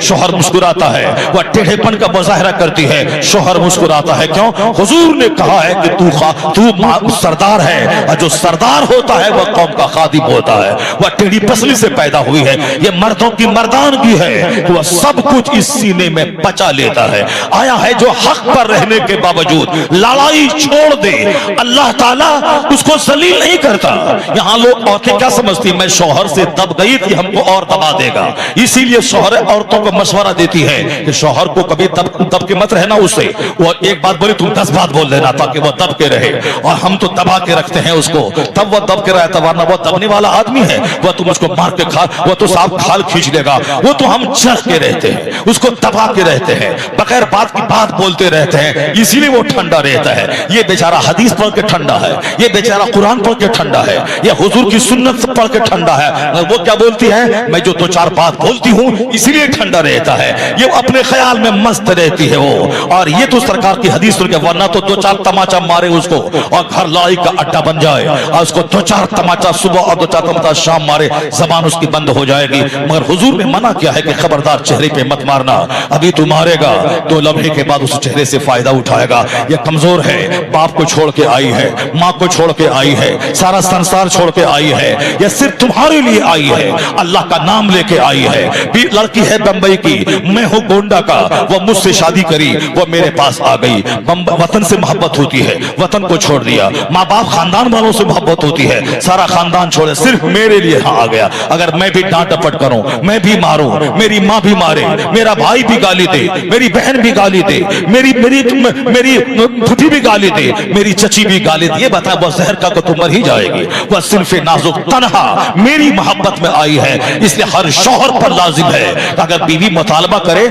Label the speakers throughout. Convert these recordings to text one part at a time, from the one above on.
Speaker 1: शोहर मुस्कुराता है, वह टेढ़ेपन का मुजाहरा करती है, शोहर मुस्कुराता है। क्यों? हुजूर ने कहा है कि तू सरदार है, और जो सरदार होता है वह कौम का खादिम होता है। वह टेढ़ी पसली से पैदा हुई है। ये मर्दों की मर्दानगी है कि वह सब कुछ इस सीने में पचा लेता है। आया है जो हक पर रहने के बावजूद लड़ाई छोड़ दे, अल्लाह ताला उसको जलील नहीं करता। यहाँ लोग औरतें क्या समझती, मैं शौहर से दब गई थी, हमको और दबा देगा, इसीलिए शौहर औरतों को मशवरा देती है कि शौहर को कभी दब के मत रहना उससे। वो एक बात बोले तुम 10 बात बोल देना ताकि वो दब के रहे, और हम तो दबा के रखते हैं उसको, तब वो दब के रहता, वरना वो दबने वाला आदमी है, वो तुम उसको मार के खा, वो तो साफ खाल खींच लेगा। वो तो हम जड़ के रहते हैं, उसको दबा के रहते हैं, बगैर बात की बात बोलते रहते हैं, इसीलिए वो ठंडा रहता है। ये बेचारा हदीस पढ़ के ठंडा है, ये बेचारा कुरान पढ़ के ठंडा है, ये हुजूर की सुन्नत पढ़ के ठंडा है। वो क्या बोलती है, मैं जो 2-4 बात बोलती हूँ इसीलिए ठंडा रहता है। ये अपने ख्याल में मस्त रहती है वो, और ये तो सरकार की हदीस सुन के, वरना तो 2-4 तमाचा मारे उसको और घर लाई का अड्डा बन जाए, और उसको 2-4 तमाचा सुबह और 2-4 तमाचा शाम मारे, जबान उसकी बंद हो जाएगी। मगर हुजूर ने मना किया है कि खबरदार चेहरे पे मत मारना, अभी तू मारेगा तो लम्हे के बाद उस चेहरे से फायदा उठाएगा। ये कमजोर है, बाप को छोड़ के आई है, माँ को छोड़ के आई है, सारा संसार छोड़ के आई है, ये सिर्फ तुम्हारे लिए आई है, अल्लाह का नाम लेके आई है। लड़की है बंबई की, मैं हूँ गोंडा का, वो मुझसे शादी करी, वो मेरे पास आ गई। वतन से मोहब्बत होती है, वतन को छोड़ दिया, माँ बाप खानदान वालों से मोहब्बत होती है, सारा खानदान छोड़े, सिर्फ मेरे लिए यहाँ आ गया। अगर मैं भी डांट डपट करूं, मैं भी मारूं, मेरी माँ भी मारे, मेरा भाई भी गाली दे, मेरी बहन भी गाली दे, मेरी फूफी भी गाली दे, मेरी चची भी गाली दे, ये बता वो जहर का को तो मर ही जाएगी। वह सिर्फ नाजुक तन्हा मेरी मोहब्बत में आई है, इसलिए हर शौहर पर लाजिम है कि अगर बीवी मुतालबा करे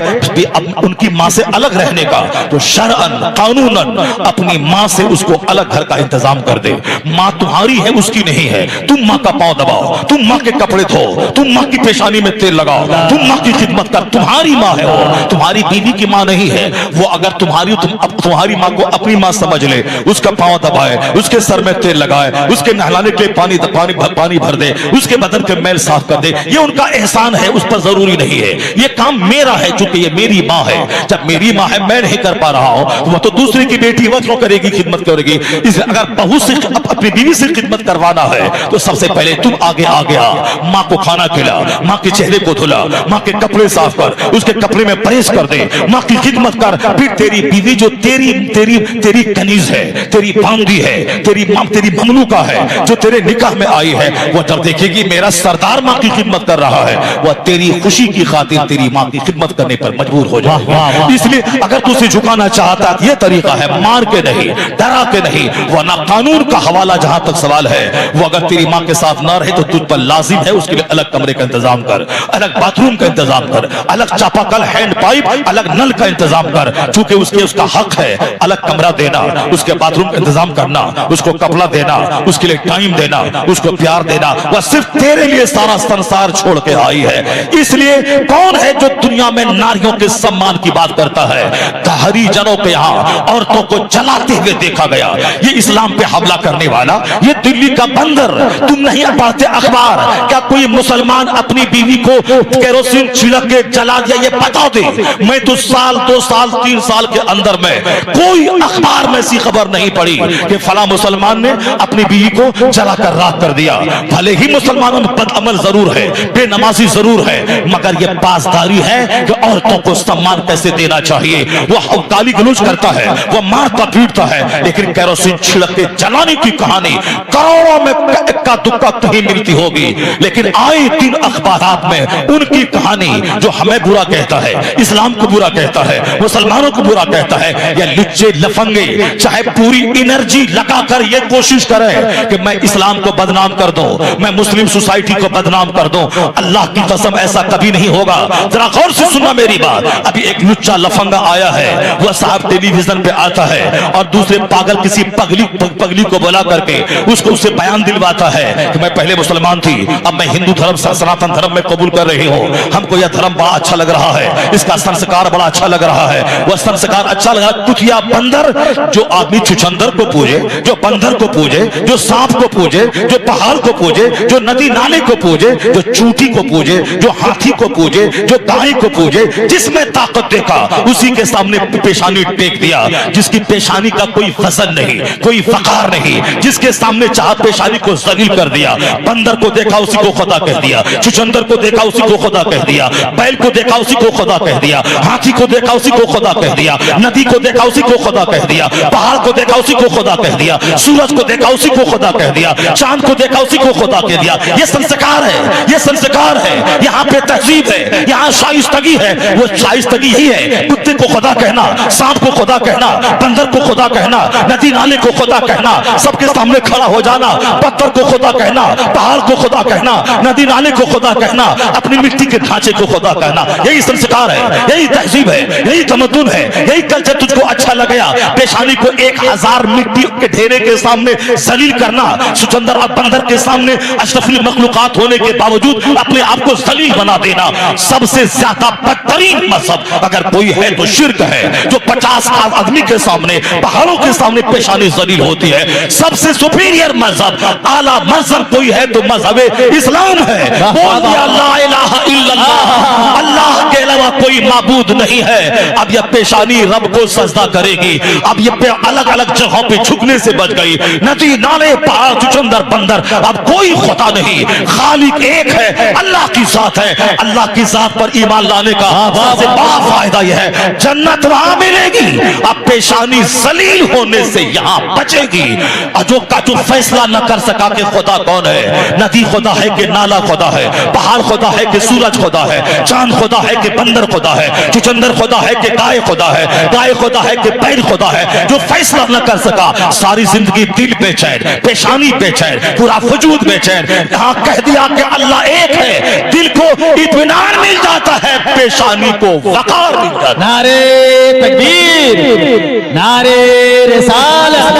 Speaker 1: उनकी माँ से अलग रहने का, तो शरअन कानूनन अपनी माँ से उसको अलग घर का इंतजाम कर दे। माँ तुम्हारी है, उसकी नहीं है। तुम माँ का पांव दबाओ, तुम माँ के कपड़े धो, तुम माँ की पेशानी में तेल लगाओ, तुम माँ की खिदमत कर, तुम्हारी माँ है वो, तुम्हारी बीवी की माँ नहीं है वो। अगर तुम्हारी माँ को अपनी माँ समझ ले, उसका पांव दबाए, उसके सर में तेल लगाए, उसके नहलाने के पानी भर दे, उसके बदन के मैल साफ कर दे, ये उनका एहसान है, उस पर जरूरी नहीं है। ये काम मेरा है, चूंकि ये मेरी माँ है। जब मेरी माँ है, मैं नहीं कर पा रहा हूं, तो वह तो दूसरे की बेटी वह क्यों करेगी, खिदमत करेगी। इसलिए अगर बहू से अपनी बीवी से खिदमत करवाना है, तो सबसे पहले तुम आगे आ गया, माँ को खाना खिला, माँ के चेहरे को धुला, माँ के कपड़े साफ कर, उसके कपड़े में प्रेस कर दे, माँ की खिदमत कर। फिर तेरी बीवी जो तेरी कनीज है, तेरी बांदी है, तेरी ममलूका है, जो तेरे निकाह में आई है, वो जब देखेगी मेरा सरदार माँ की खिदमत कर रहा है, वह तेरी खुशी की खातिर तेरी माँ की खिदमत करने पर मजबूर हो जाए। इसलिए अगर तू उसे झुकाना चाहता, ये तरीका है, मार के नहीं, डरा के नहीं, वरना कानून का हवाला जहां तक सवाल है, वो अगर तेरी माँ के साथ ना रहे तो तुझ पर लाजिम है उसके लिए अलग कमरे का इंतजाम कर, अलग बाथरूम का इंतजाम कर, अलग चापाकल, हैंड पाइप, अलग नल का इंतजाम कर, चूंकि उसका हक है अलग कमरा देना, उसके बाथरूम का इंतजाम करना, उसको कपड़ा देना, उसके लिए टाइम देना, उसको प्यार देना। वह सिर्फ तेरे लिए सारा संसार छोड़ के आई है। इसलिए कौन है जो दुनिया में नारियों के सम्मान की बात करता है? हरिजनों के यहाँ औरतों को जलाते हुए देखा गया, ये इस्लाम पे हमला करने वाला, ये दिल्ली का बंदर। तुम नहीं पढ़ते अखबार? क्या कोई मुसलमान अपनी बीवी को केरोसिन छिड़क के जला दिया? ये बता दे। मैं तो साल 2 साल 3 साल के अंदर में कोई अखबार में ऐसी खबर नहीं पड़ी कि फला मुसलमान ने अपनी बीवी को जलाकर राख कर दिया। भले ही मुसलमानों में बदअमल जरूर है, बेनमाजी जरूर है, मगर ये पासदारी है कि औरतों को सम्मान कैसे देना चाहिए। वो गाली गलौज करता है, वो मारता पीटता है, लेकिन केरोसिन छिड़क के जलाने की कहानी करोड़ों में इक्का दुक्का कहीं मिलती होगी, लेकिन आए दिन अखबारात में उनकी कहानी जो हमें बुरा कहता है, इस्लाम को बुरा कहता है, मुसलमानों को बुरा कहता है, या लुच्चे लफंगे चाहे पूरी एनर्जी लगाकर ये कोशिश करें कि मैं इस्लाम को बदनाम कर दूं, मैं मुस्लिम सोसाइटी को बदनाम कर दूं, अल्लाह की कसम ऐसा कभी नहीं होगा। जरा गौर से सुनना मेरी बात। अभी एक लुच्चा लफंगा आया है, वह साहब टेलीविजन पे आता है और दूसरे पागल किसी पगली को बुला करके उससे बयान दिलवाता है कि मैं पहले मुसलमान थी, अब मैं हिंदू धर्म सनातन धर्म में कबूल कर रही हूँ, हमको यह धर्म बड़ा अच्छा लग रहा है, इसका संस्कार बड़ा अच्छा लग रहा है, वह संस्कार अच्छा लगा। कुतिया बंदर, जो आदमी छुछंदर को पूजे, जो बंदर को पूजे, जो सांप को पूजे, जो पहाड़ को पूजे, जो नदी नाले को पूजे, जो चूंटी को पूजे, जो हाथी को पूजे, जो गाय को पूजे, जिसमें ताकत देखा उसी के सामने पेशानी टेक दिया, जिसकी पेशानी का कोई वजन नहीं, कोई वकार नहीं, जिसके सामने चाह पेशानी को जलील कर दिया। बंदर को देखा उसी को खुदा कह दिया, चुचंदर को देखा उसी को खुदा कह दिया, बैल को देखा उसी को खुदा कह दिया, हाथी को देखा उसी को खुदा कह दिया, नदी को देखा उसी को खुदा कह दिया, पहाड़ को देखा उसी को खुदा कह दिया, सूरज को देखा उसी को खुदा कह दिया, चांद को देखा उसी को खुदा कह दिया। ये संस्कार है, ये संस्कार है, यहाँ पे तहजीब है, यहाँ शाइस्तगी है। वो शाइस्तगी यही है, कुत्ते को खुदा कहना, सांप को खुदा कहना, बंदर को खुदा कहना, नदी नाले को खुदा कहना, सबके सामने खड़ा हो जाना, पत्थर को खुदा कहना, पहाड़ को खुदा कहना, नदी नाले को खुदा कहना, अपनी मिट्टी के ढांचे को खुदा कहना। यही संस्कार है, यही तहजीब है, यही तमद्दुन है, यही कल्चर तुझको अच्छा लगेगा। पेशानी को 1000 मिट्टी के ढेरे के सामने जलील करना, सुचंदर और बंदर के सामने अशरफुल मखलूकात होने के बावजूद अपने आप को जलील बना देना, सबसे ज्यादा बदतरीन मजहब अगर कोई है तो शिर्क है। जो 50 आदमी के सामने, पहाड़ों के सामने पेशानी जलील होती है। सबसे सुपीरियर मजहब, आला मजहब कोई है तो मजहब इस्लाम है। बोल दिया ला इलाहा इल्लल्लाह, अल्लाह के अलावा कोई माबूद नहीं है। अब यह पेशानी रब को सजदा करेगी। अब ये अलग अलग जगहों पे झुकने से बच गई। नदी नाले पहाड़ चुचंदर बंदर, अब कोई खुदा नहीं, खालिक एक है, अल्लाह की जात है। अल्लाह की जात पर ईमान लाने का सबसे बड़ा फायदा यह है जन्नत वहां मिलेगी। अब पेशानी जलील होने से यहाँ बचेगी। जो फैसला न कर सका कि खुदा कौन है, नदी खुदा है कि नाला खुदा है, पहाड़ खुदा है कि सूरज खुदा है, चांद खुदा है कि बंदर खुदा है, चुचंदर खुदा है कि गाय खुदा है, गाय खुदा है कि बैल खुदा है, जो फैसला न कर सका, सारी जिंदगी दिल बेचैन, पेशानी बेचैन, पूरा वजूद बेचैन। यहाँ कह दिया कि अल्लाह एक है, दिल को इत्मीनान मिल जाता है, पेशानी को वकार मिल जाता है।
Speaker 2: नारे तकबीर, नारे रिसालत,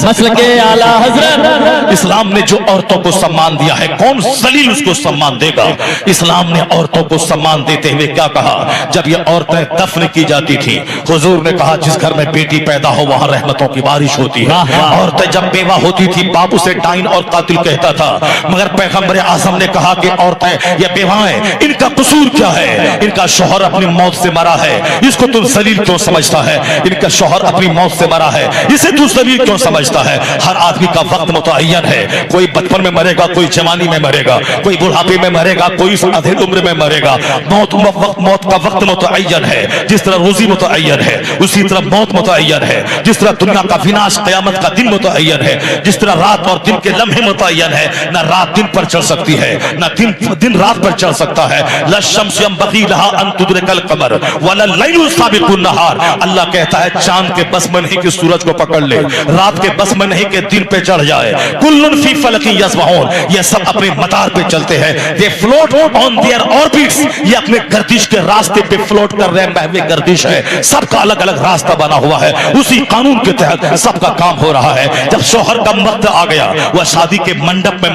Speaker 2: मसलके आला हजरत।
Speaker 1: इस्लाम ने जो औरतों को सम्मान दिया है, कौन जलील उसको सम्मान देगा? इस्लाम ने औरतों को सम्मान देते हुए क्या कहा? जब ये औरतें दफन की जाती थी, हुजूर ने कहा जिस घर में बेटी पैदा हो वहां रहमतों की बारिश होती है। औरतें जब बेवा होती थी, बाप उसे डाइन और कातिल कहता था, मगर पैगंबर आजम ने कहा कि औरतें ये बेवाएं, इनका कसूर क्या है? इनका शौहर अपनी मौत से मरा है, इसको तुम जलील क्यों समझता है? इनका शौहर अपनी मौत से मरा है, इसे तू जलील क्यों समझता है? हर आदमी का वक्त मुतअय्यन है, कोई बचपन में मरेगा, कोई जवानी में मरेगा, कोई बुढ़ापे में मरेगा, कोई अधेड़ उम्र में मरेगा। मौत का वक्त मुतअय्यन है। जिस तरह रोजी मुतअय्यन है, उसी तरह मौत मुतअय्यन है। जिस तरह दुनिया का विनाश, क़यामत का दिन मुतअय्यन है, जिस तरह रात और दिन के लम्हे मुतअय्यन है। न रात दिन पर चल सकती है, न दिन रात पर चल सकता है। लश्शम्सु यंबग़ी लहा अन तुदरिकल क़मर वलल लैलु साबिक़ुन नहार। अल्लाह कहता है चांद के बस में नहीं कि सूरज को पकड़ ले, रात के बस में नहीं कि दिन पे चढ़ जाए। कुल्लुन फी फलकिन यस्बहून, ये सब अपने मदार पे चलते हैं। दे फ्लोट ऑन देयर ऑर्बिट्स, ये अपने गर्दिश के रास्ते पे फ्लोट कर रहे हैं, महवे गर्दिश है। सबका अलग अलग रास्ता बना हुआ है, उसी कानून के तहत सबका काम हो रहा है। जब शौहर का वक्त आ गया, वह शादी के मंडप में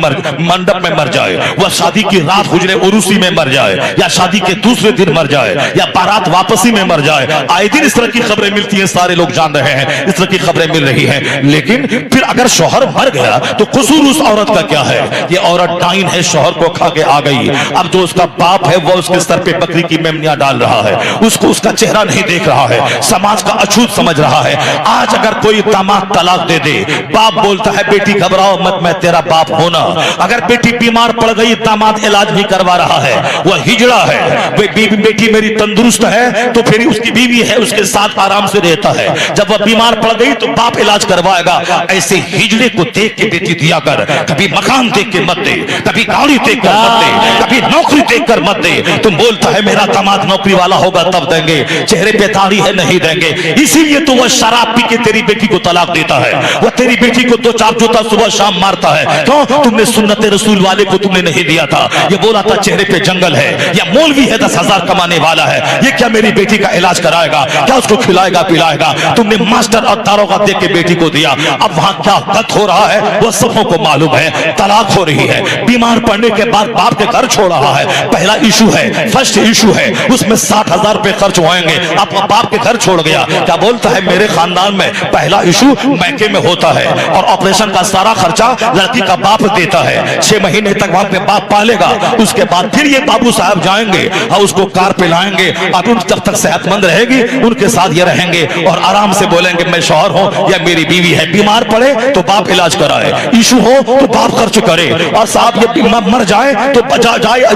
Speaker 1: मर जाए, वह शादी की रात हुजरे उरूसी में मर जाए, या शादी के दूसरे दिन मर जाए, या बारात वापसी में मर जाए। आए दिन इस तरह की खबरें मिलती हैं, सारे लोग जान रहे हैं, इस तरह की खबरें मिल रही हैं। लेकिन फिर अगर शौहर मर गया तो कसूर उस औरत का क्या है? ये औरत डाइन है, शौहर को खा के आ गई। अब जो उसका बाप है वो उसके सर पे बकरी की मेमनियां डाल रहा है, उसको उसका चेहरा नहीं देख रहा है, समाज का अछूत समझ रहा है। आज अगर कोई दामाद तलाक दे दे, बाप बोलता है बेटी घबराओ मत, मैं तेरा बाप होना। अगर बेटी बीमार पड़ गई, दामाद इलाज भी करवा रहा है, वह हिजड़ा है। बेटी मेरी तंदुरुस्त है तो फिर उसकी बीवी है, उसके साथ आराम से रहता है। जब वह बीमार पड़ गई तो बाप इलाज करवाएगा। ऐसे हिजड़े को देख के बेटी दिया कर, कभी मकान देख के मत दे, कभी गाड़ी देख कर मत दे, कभी नौकरी देख कर मत दे। तुम बोलता है मेरा दामाद नौकरी वाला होगा तब देंगे, चेहरे पे दाढ़ी है नहीं देंगे। इसीलिए तो वह शराब पी के तेरी बेटी को तलाक देता है, वह तेरी बेटी को 2-4 जूता सुबह शाम मारता है। क्यों? तुमने सुन्नत रसूल वाले को तुमने नहीं दिया था। ये बोला था चेहरे पे जंगल है, या मौलवी है 10,000 कमाने वाला है, ये क्या मेरी बेटी का इलाज कराएगा, क्या उसको खिलाएगा पिलाएगा? तुमने मास्टर और दारोगा देख के बेटी को दिया। अब वहां क्या गलत हो रहा है वो सबों को मालूम है। तलाक हो रही है, बीमार पड़ने के बाद बाप के घर छोड़ रहा है। पहला इशू है, फर्स्ट इशू है, उसमें 60,000 रुपए खर्च होंगे, अपना बाप के घर छोड़ गया, क्या बोलता है मेरे खानदान में पहला इशू मैके में होता है और ऑपरेशन का सारा खर्चा लड़की का बाप देता है, 6 महीने तक वहां पे बाप पालेगा, उसके बाद फिर ये बाबू साहब जाएंगे और उसको कार पे लाएंगे, अब जब तक सेहतमंद रहेगी उनके साथ ये रहेंगे और आराम से बोलेंगे मैं शौहर हूं या मेरी बीवी है, बीमार पड़े तो बाप इलाज कराए, इशू हो तो बाप खर्च करे, और साहब ये मर जाए तो जाए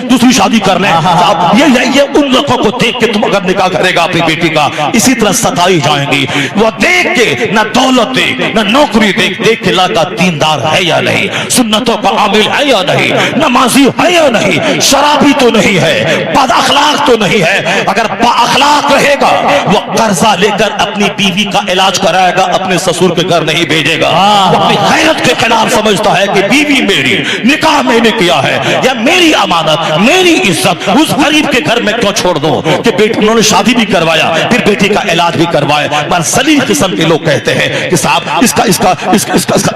Speaker 1: दूसरी शादी कर ले। ये उन लोगों को देख के तुम अगर निकाह करेगा अपनी बेटी का, इसी तरह सताई जाएंगी। वो देख के न दौलत देख न नौकरी देख के लाका दीनदार है या नहीं, सुन्नतों का आमिल है या नहीं, नमाजी है या नहीं, शराबी तो नहीं है, बद अखलाक तो नहीं है। अगर अखलाक रहेगा वो कर्जा लेकर अपनी बीवी का इलाज कराएगा, अपने ससुर के घर नहीं भेजेगा। वो अपनी गैरत के खिलाफ समझता है कि बीवी मेरी, निकाह मैंने किया है, या मेरी अमानत, मेरी इज्जत उस गरीब के घर में क्यों छोड़ दो कि बेटी उन्होंने शादी भी करवाया फिर बेटी का इलाज भी करवाया। पर सलीम किस्म के लोग कहते हैं कि साहब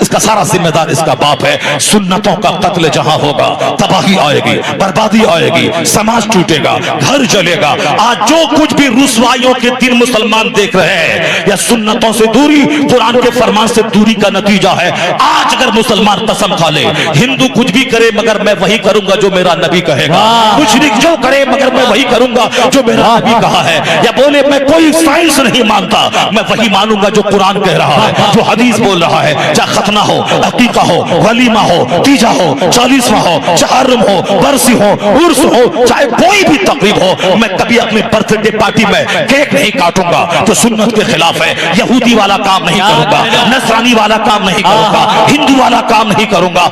Speaker 1: इसका सारा जिम्मेदार इसका बाप है। सुन्नतों का कत्ल जहां होगा तबाही आएगी, बर्बादी आएगी, समाज टूटेगा, घर जलेगा। आज जो कुछ भी रुसवाइयों के दिन मुसलमान देख रहे हैं या सुन्नतों से दूरी, कुरान के फरमान से दूरी का नतीजा है। आज अगर मुसलमान कसम खा ले हिंदू कुछ भी करे मगर मैं वही करूंगा जो मेरा नबी कहेगा, मुशरिक जो करे मगर मैं वही करूंगा जो मेरा नबी कहा है, या बोले मैं कोई साइंस नहीं मानता, मैं वही मानूंगा जो कुरान कह रहा है, जो हदीस बोल रहा है। चाहे खतना हो, अकीका हो, वलीमा हो, तीजा हो, 40वां हो, मुहर्रम हो, बरसी हो, उर्स हो, चाहे कोई भी तकरीब हो, मैं कभी अपने बर्थडे पार्टी में केक नहीं काटूंगा जो सुन्नत के खिलाफ है। यहूदी वाला काम नहीं करूंगा, नसरानी वाला काम नहीं करूंगा, हिंदू वाला काम नहीं करूंगा।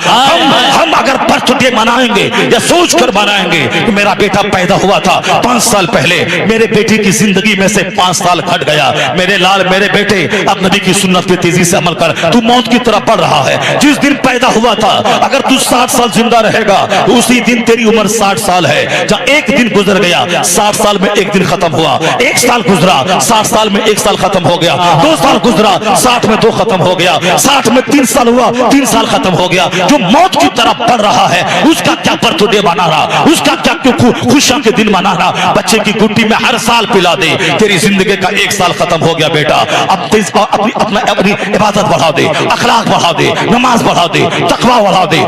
Speaker 1: हम अगर बर्थडे मनाएंगे या सोच कर मनाएंगे कि मेरा बेटा पैदा हुआ था 5 साल पहले, मेरे बेटे की जिंदगी में से 5 साल घट गया, मेरे लाल मेरे बेटे अब नबी की सुन्नत पे तेजी से अमल कर, तू मौत की तरफ बढ़ रहा है। जिस दिन पैदा हुआ था अगर तू 60 साल जिंदा रहेगा उसी दिन तेरी उम्र 60 साल है। जब एक दिन गुजर गया 60 साल में एक दिन खत्म हुआ, 1 साल गुजरा 60 साल में 1 साल खत्म हो गया, 2 साल गुजरा 60 में 2 खत्म हो गया, 60 में 3 साल हुआ 3 साल खत्म हो गया। जो मौत की तरफ बढ़ रहा है उसका क्या बर्थडे मना रहा, उसका क्या खुशियों के दिन मना रहा। बच्चे की गुट्टी में हर साल पिला दे, तेरी जिंदगी का 1 साल खत्म हो गया बेटा। अब अपनी इबादत बढ़ा दे, अखलाक बढ़ा दे, नमाज बढ़ा दे, तकवा बढ़ा दे।